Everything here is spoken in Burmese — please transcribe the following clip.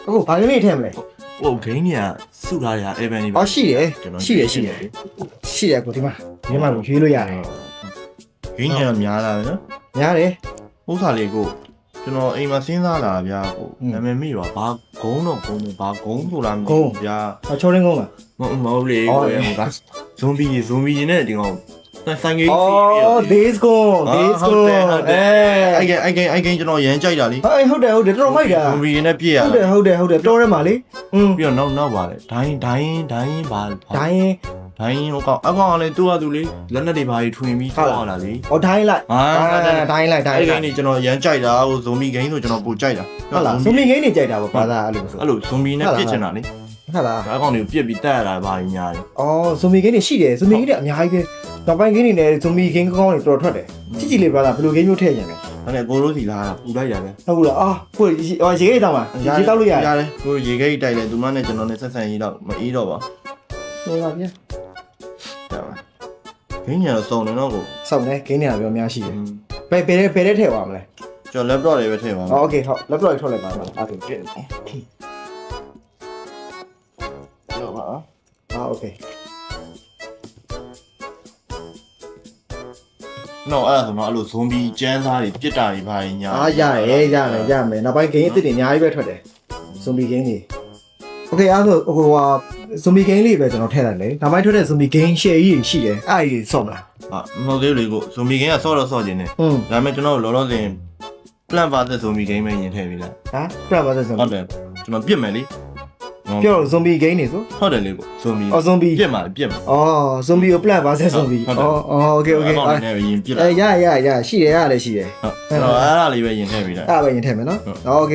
အခုဘာလေးထည့်မလဲ ဟိုဂိမ်းကြီးကစုထားရအေဗန်လေး အော်ရှိတယ်ရှိတယ်ကိုဒီမှာရွေးလို့ရတယ် ဂိမ်းကြီးကများလာတယ်နော် များတယ် ဥစ္စာလေးကိုကျွန်တော်အိမ်မှာစဉ်းစားလာဗျာကိုနာမည်မိပါဘာဂုံးတော့ဂုံးဘာဂုံးဆိုလားမသိဘူးဗျာ ချောရင်းကုန်းလား မဟုတ်လေကိုဟိုကဇွန်ဘီနဲ့ဒီကောင်ဆိုင်ကြီး အော် days gone ဟုတ်တယ်အဲ့ဂိမ်းကျွန်တော်ရမ်းကြိုက်တာလေ ဟုတ်တယ်တော်တော်မိုက်တာ ဇွန်ဘီနဲ့ပြည့်ရ ဟုတ်တယ်တော်ထဲမှာလေပြီးတော့နောက်ပါလေဒိုင်းဘာ ဒိုင်း ဟိုကောင်အကောင်လည်းသူ့ဟာသူလေလက်နဲ့တွေဘာကြီးထွင်ပြီးသွားတာလေ ဒိုင်းလိုက်ဒိုင်းလိုက် အဲ့ဂိမ်းนี่ကျွန်တော်ရမ်းကြိုက်တာဟိုဇွန်ဘီဂိမ်းဆိုကျွန်တော်ပိုကြိုက်တာ ဟုတ်လားဇွန်ဘီဂိမ်းနေကြိုက်တာပေါ့ဘာသာအဲ့လိုဆို အဲ့လိုဇွန်ဘီနဲ့ပြစ်ချင်တာလေ ဟုတ်လား အကောင်တွေကိုပြစ်ပြီးတက်ရတာဘာကြီးများတယ် အော်ဇွန်ဘီဂိမ်းနေရှိတယ်ဇွန်ဘီဂိမ်းနေအများကြီးပဲနောက်ပိုင်းဂိမ်းနေနဲ့ဇွန်ဘီဂိမ်းကောင်းတွေတော်ထွက်တယ်ကြည့်လေးဘာသာဘယ်လိုဂိမ်းမျိုးထည့်ရင်လဲ အဲ့ဒါကိုရိုးစီလာတာပူလိုက်ရတယ် ဟုတ်လားကိုရေခိတ်တောင်းပါရေတောက်လို့ရတယ် ရတယ်ကိုရေခိတ်တိုက်လဲသူမနဲ့ကျွန်တော်နဲ့ဆက်ဆံရေးတော့မအေးတော့ပါ ဟုတ်ပါဗျာ ဂိမ်းညာတော့စုံနေတော့ကို စောင့်နေဂိမ်းနေတာပြောများရှိတယ်ဘယ်ထည့်ပါမလဲ ကျွန်တော် laptop တွေပဲထည့်ပါမယ် โอเคဟုတ် laptop ထွက်လိုက်ပါတော့အဲ့ဒါပြည့်ဟုတ်ပါ โอเค နော်အဲ့ဒါဆိုတော့အဲ့လိုဇွန်ဘီကျန်းစားတွေပြစ်တာတွေဘာကြီးညာ ရမယ်နောက်ပိုင်းဂိမ်းအစ်စ်တွေအများကြီးပဲထွက်တယ်ဇွန်ဘီဂိမ်းတွေโอเคအဲ့ဆိုဟိုဟာဇွန်ဘီဂိမ်းလေးပဲကျွန်တော်ထည့်လိုက်လေနောက်ပိုင်းထွက်တဲ့ဇွန်ဘီဂိမ်း share ကြီးရှိတယ်အဲ့ဒီဆော့မလား ဟာမဟုတ်သေးဘူးလေကိုဇွန်ဘီဂိမ်းကဆော့တော့ဆော့ခြင်းနဲ့ဒါပေမဲ့ကျွန်တော်လောလောဆယ် plan ပါတဲ့ဇွန်ဘီဂိမ်းပဲရင်ထည့်ပြီးလား ဟာပြပါသက်ဇွန် ဟုတ်တယ်ကျွန်တော်ပြစ်မယ်လေ ပြောတော့ဇွန်ဘီဂိမ်းနေဆို ဟုတ်တယ်လေကိုဇွန်ဘီ ဇွန်ဘီ ပြစ်မှာပြစ်မှာ ဇွန်ဘီကို plan ပါသက်ဇွန်ဘီโอเค အဲ့ဒါနဲ့ပဲရင်ပြစ်လာ ရရှိတယ်ရတယ်ရှိတယ် ဟုတ်ကျွန်တော်အဲ့ဒါလေးပဲရင်ထည့်ပြီးလား အဲ့ပဲရင်ထည့်မယ်နော်โอเค